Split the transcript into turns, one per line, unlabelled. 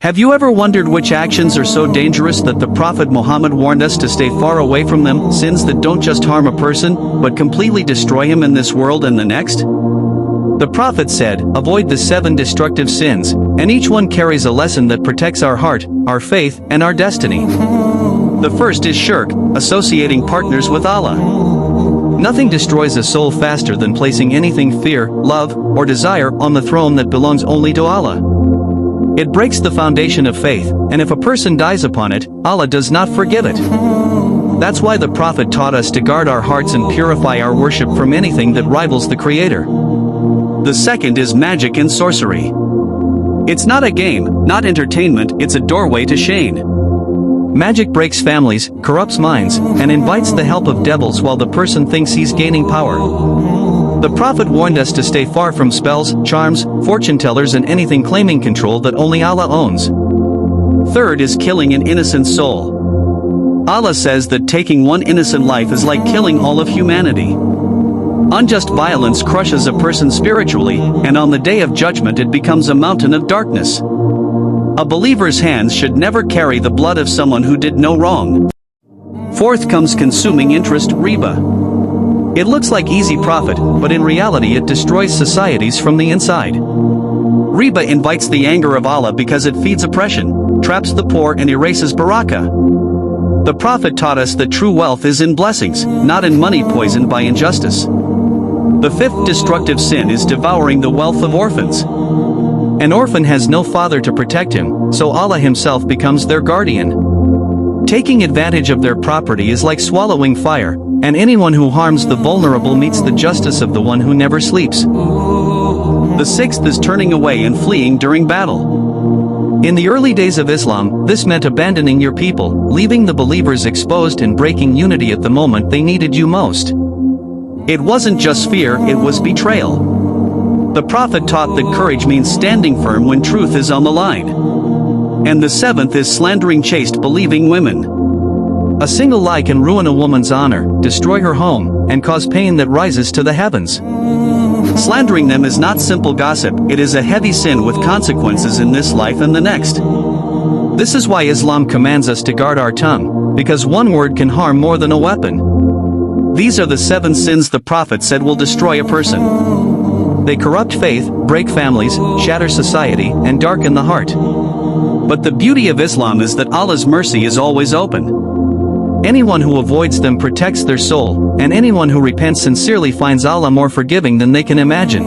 Have you ever wondered which actions are so dangerous that the Prophet Muhammad warned us to stay far away from them? Sins that don't just harm a person, but completely destroy him in this world and the next? The Prophet said, avoid the 7 destructive sins, and each one carries a lesson that protects our heart, our faith, and our destiny. The first is shirk, associating partners with Allah. Nothing destroys a soul faster than placing anything fear, love, or desire on the throne that belongs only to Allah. It breaks the foundation of faith, and if a person dies upon it, Allah does not forgive it. That's why the Prophet taught us to guard our hearts and purify our worship from anything that rivals the Creator. The second is magic and sorcery. It's not a game, not entertainment, it's a doorway to shame. Magic breaks families, corrupts minds, and invites the help of devils while the person thinks he's gaining power. The Prophet warned us to stay far from spells, charms, fortune tellers and anything claiming control that only Allah owns. Third is killing an innocent soul. Allah says that taking one innocent life is like killing all of humanity. Unjust violence crushes a person spiritually, and on the day of judgment it becomes a mountain of darkness. A believer's hands should never carry the blood of someone who did no wrong. Fourth comes consuming interest, riba. It looks like easy profit, but in reality it destroys societies from the inside. Riba invites the anger of Allah because it feeds oppression, traps the poor and erases barakah. The Prophet taught us that true wealth is in blessings, not in money poisoned by injustice. The fifth destructive sin is devouring the wealth of orphans. An orphan has no father to protect him, so Allah himself becomes their guardian. Taking advantage of their property is like swallowing fire, and anyone who harms the vulnerable meets the justice of the one who never sleeps. The sixth is turning away and fleeing during battle. In the early days of Islam, this meant abandoning your people, leaving the believers exposed and breaking unity at the moment they needed you most. It wasn't just fear, it was betrayal. The Prophet taught that courage means standing firm when truth is on the line. And the seventh is slandering chaste believing women. A single lie can ruin a woman's honor, destroy her home, and cause pain that rises to the heavens. Slandering them is not simple gossip, it is a heavy sin with consequences in this life and the next. This is why Islam commands us to guard our tongue, because one word can harm more than a weapon. These are the 7 sins the Prophet said will destroy a person. They corrupt faith, break families, shatter society, and darken the heart. But the beauty of Islam is that Allah's mercy is always open. Anyone who avoids them protects their soul, and anyone who repents sincerely finds Allah more forgiving than they can imagine.